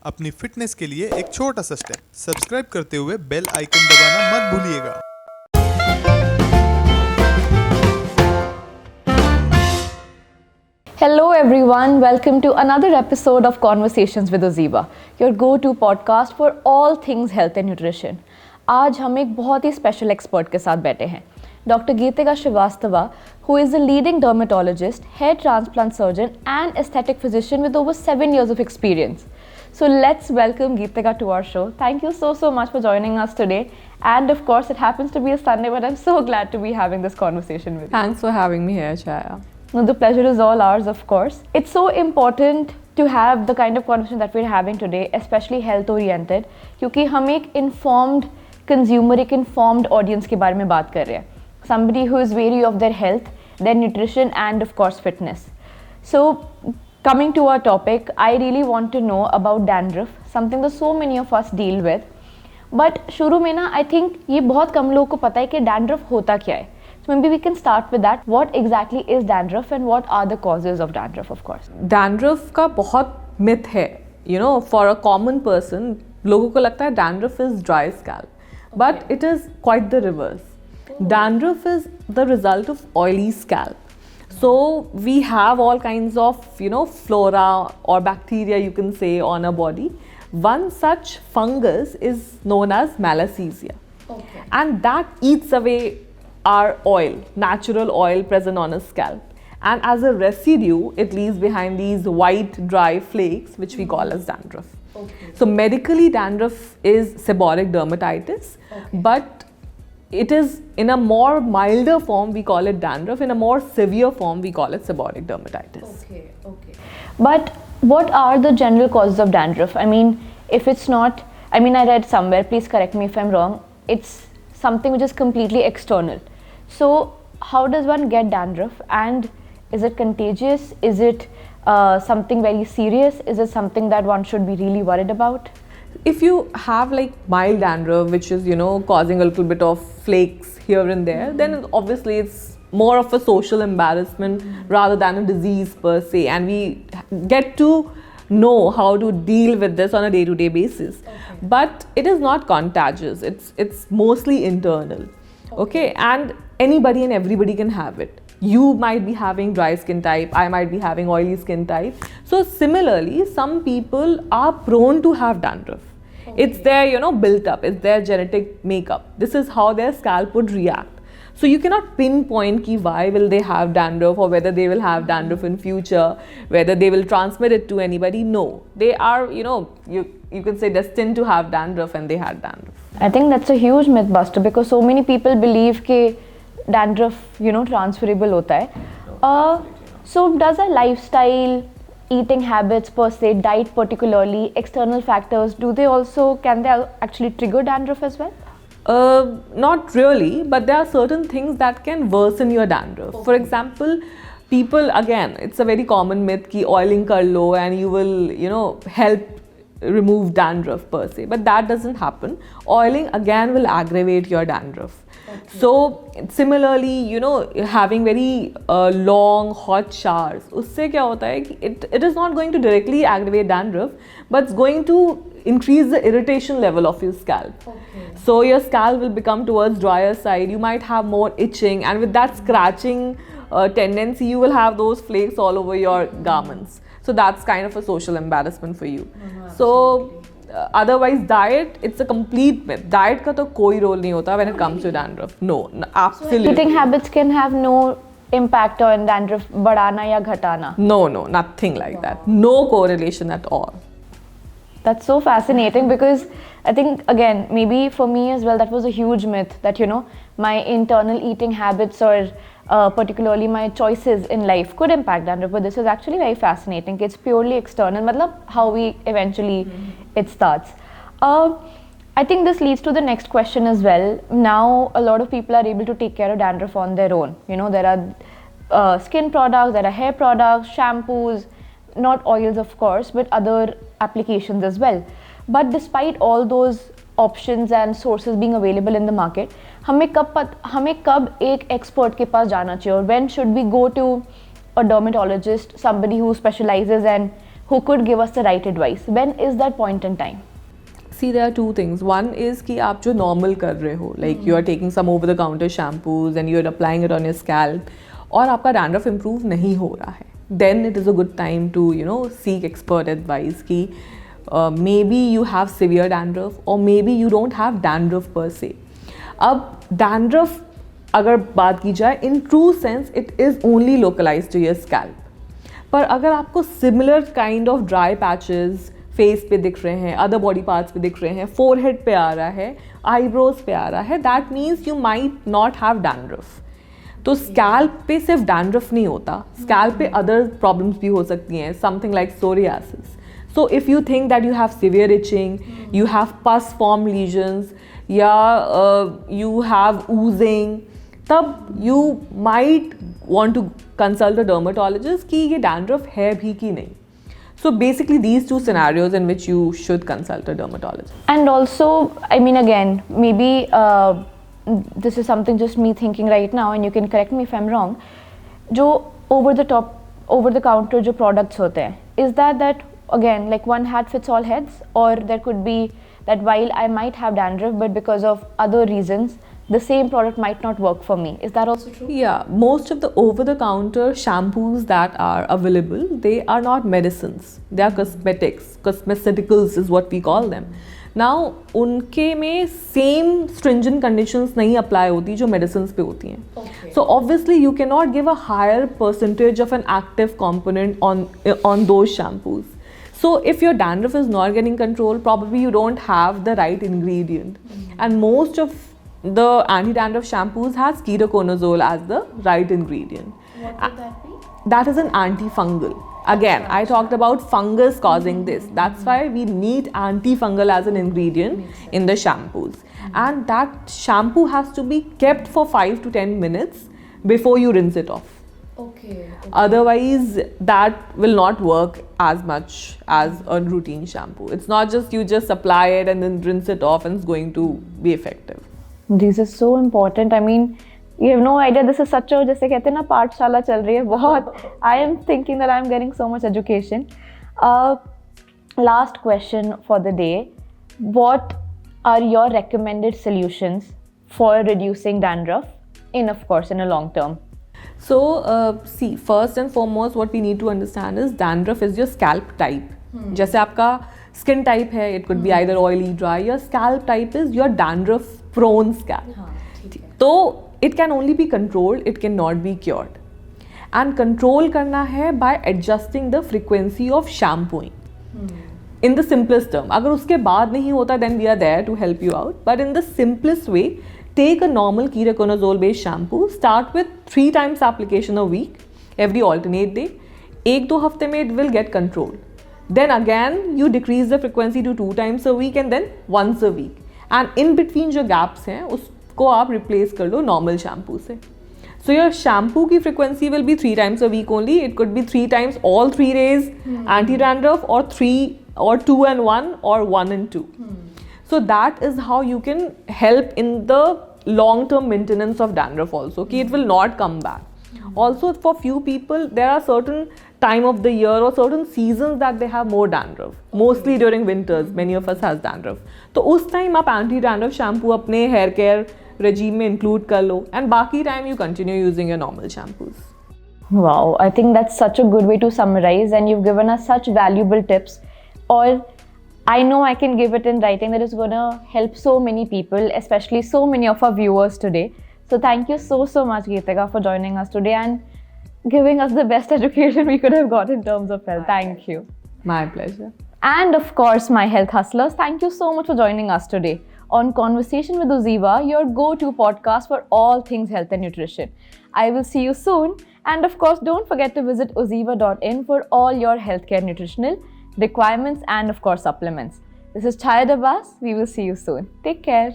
अपनी फिटनेस के लिए एक छोटा सा स्टेप, सब्सक्राइब करते हुए बेल आइकन दबाना मत भूलिएगा। Hello everyone, welcome to another episode of Conversations with Oziba, your go-to podcast for all things health and nutrition. आज हम एक बहुत ही स्पेशल एक्सपर्ट के साथ बैठे हैं, doctor Geetika Srivastava, who is a leading dermatologist, hair transplant surgeon and aesthetic physician with over 7 years of experience. So let's welcome Geetika to our show. Thank you so much for joining us today. And of course, it happens to be a Sunday, but I'm so glad to be having this conversation with you. Thanks for having me here, Chaya. No, the pleasure is all ours, of course. It's so important to have the kind of conversation that we're having today, especially health oriented, क्योंकि हम एक informed consumer, एक informed audience के बारे में बात कर रहे हैं. Somebody who is wary of their health, their nutrition and of course fitness. So coming to our topic, I really want to know about dandruff, something that so many of us deal with. But शुरू में ना, I think ये बहुत कम लोगों को पता है कि dandruff होता क्या है. So maybe we can start with that. What exactly is dandruff and what are the causes of dandruff, of course? Dandruff का बहुत myth है. You know, for a common person, लोगों को लगता है dandruff is dry scalp, but it is quite the reverse. Dandruff is the result of oily scalp. So we have all kinds of, you know, flora or bacteria, you can say, on our body. One such fungus is known as Malassezia. Okay. And that eats away our oil, natural oil present on a scalp. And as a residue, it leaves behind these white, dry flakes, which we call as dandruff. Okay. So medically, dandruff is seborrheic dermatitis, but it is in a more milder form, we call it dandruff. In a more severe form, we call it seborrheic dermatitis. Okay. But what are the general causes of dandruff? I mean, if it's not, I mean, I read somewhere, please correct me if I'm wrong, it's something which is completely external. So how does one get dandruff, and is it contagious? Is it something very serious? Is it something that one should be really worried about? If you have like mild dandruff, which is, you know, causing a little bit of flakes here and there, then obviously it's more of a social embarrassment rather than a disease per se, and we get to know how to deal with this on a day-to-day basis. But it is not contagious, it's mostly internal. Okay, and anybody and everybody can have it. You might be having dry skin type, I might be having oily skin type. So similarly, some people are prone to have dandruff. It's their, you know, built up, it's their genetic makeup. This is how their scalp would react. So you cannot pinpoint ki why will they have dandruff, or whether they will have dandruff in future, whether they will transmit it to anybody. No, they are, you know, you can say destined to have dandruff, and they had dandruff. I think that's a huge myth buster, because so many people believe कि dandruff, you know, transferable होता है. So does a lifestyle, eating habits per se, diet particularly, external factors, can they actually trigger dandruff as well? Not really, but there are certain things that can worsen your dandruff. For example, people, again, it's a very common myth ki oiling kar lo and you will, you know, help remove dandruff per se, but that doesn't happen. Oiling again will aggravate your dandruff. So similarly, you know, having very long hot showers, usse kya hota hai ki it is not going to directly aggravate dandruff, but it's going to increase the irritation level of your scalp. So your scalp will become towards drier side, you might have more itching, and with that scratching tendency, you will have those flakes all over your garments. So that's kind of a social embarrassment for you. So otherwise, diet, it's a complete myth. Diet का तो कोई role नहीं होता when it comes to dandruff. No, absolutely. So eating habits can have no impact on dandruff बढ़ाना या घटाना? No, nothing like that. No correlation at all. That's so fascinating, because I think, again, maybe for me as well, that was a huge myth that, you know, my internal eating habits or particularly my choices in life could impact dandruff. But this is actually very fascinating. It's purely external, matlab how we eventually it starts. I think this leads to the next question as well. Now, a lot of people are able to take care of dandruff on their own. You know, there are skin products, there are hair products, shampoos, not oils of course, but other applications as well. But despite all those options and sources being available in the market, हमें कब एक expert के पास जाना चाहिए, और when should we go to a dermatologist, somebody who specializes and who could give us the right advice. When is that point in time? See, there are two things. One is कि आप जो normal कर रहे हो, like you are taking some over the counter shampoos and you are applying it on your scalp, और आपका dandruff improve नहीं हो रहा है, then it is a good time to seek expert advice कि maybe you have severe dandruff or maybe you don't have dandruff per se. अब dandruff अगर बात की जाए, in true sense it is only localized to your scalp. पर अगर आपको similar kind of dry patches face पे दिख रहे हैं, अदर बॉडी पार्ट्स पे दिख रहे हैं, फोरहेड पे आ रहा है, आईब्रोज पे आ रहा है, that means you might not have dandruff. तो स्कैल्प पे सिर्फ डैंड्रफ नहीं होता, स्कैल्प पे अदर प्रॉब्लम्स भी हो सकती हैं, something like psoriasis. So if you think that you have severe itching, you have pus form lesions या यू हैव ऊजिंग, तब you might want to consult a dermatologist कि ये डैंड्रफ है भी कि नहीं. So basically these two scenarios in which you should consult a dermatologist. And also, I mean, again, maybe this is something just me thinking right now, and you can correct me if I'm wrong. जो over the counter जो products होते हैं, is that again like one hat fits all heads, or there could be that while I might have dandruff, but because of other reasons, the same product might not work for me. Is that also true? Yeah, most of the over-the-counter shampoos that are available, they are not medicines. They are cosmetics. Cosmeceuticals is what we call them. Now, उनके में same stringent conditions नहीं apply होती जो medicines पे होती हैं. Okay. So obviously you cannot give a higher percentage of an active component on those shampoos. So if your dandruff is not getting controlled, probably you don't have the right ingredient. And most of the anti-dandruff shampoos has ketoconazole as the right ingredient. What would that be? That is an antifungal. Again, I talked about fungus causing this. That's why we need antifungal as an ingredient in the shampoos. And that shampoo has to be kept for 5 to 10 minutes before you rinse it off. Okay. Otherwise, that will not work as much as a routine shampoo. It's not just you just apply it and then rinse it off and it's going to be effective. This is so important. I mean, you have no idea. This is such a, जैसे कहते हैं ना, पाठशाला चल रही है बहुत. I am thinking that I am getting so much education. Last question for the day. What are your recommended solutions for reducing dandruff of course, in a long term? So, see, first and foremost, what we need to understand is dandruff is your scalp type. जैसे आपका skin type है, it could be either oily, dry. Your scalp type is your dandruff prone scalp. तो it can only be controlled, it cannot be cured. And control करना है by adjusting the frequency of shampooing. In the simplest term, अगर उसके बाद नहीं होता, then we are there to help you out. But in the simplest way, take a normal ketoconazole based shampoo. Start with 3 times application a week, every alternate day. 1-2 हफ्ते में it will get controlled. Then again, you decrease the frequency to 2 times a week and then once a week. And in between जो gaps हैं, उसको आप replace कर लो normal shampoo से. So your shampoo की frequency will be 3 times a week only. It could be 3 times all 3 days anti-dandruff, or 3 or 2 and 1 or 1 and 2. So that is how you can help in the long-term maintenance of dandruff also. Ki it will not come back. Also, for few people, there are certain time of the year or certain seasons that they have more dandruff. Mostly during winters, many of us has dandruff. तो उस time आप anti-dandruff shampoo अपने hair care regime में include कर लो, and बाकी time you continue using your normal shampoos. Wow, I think that's such a good way to summarize, and you've given us such valuable tips. Or I know I can give it in writing that is going to help so many people, especially so many of our viewers today. So thank you so much, Geetika, for joining us today and giving us the best education we could have got in terms of health. Thank you. My pleasure. And of course, my health hustlers, thank you so much for joining us today on Conversation with Uziva, your go-to podcast for all things health and nutrition. I will see you soon. And of course, don't forget to visit uziva.in for all your healthcare nutritional requirements and of course supplements. This is Chayad Abbas. We will see you soon. Take care.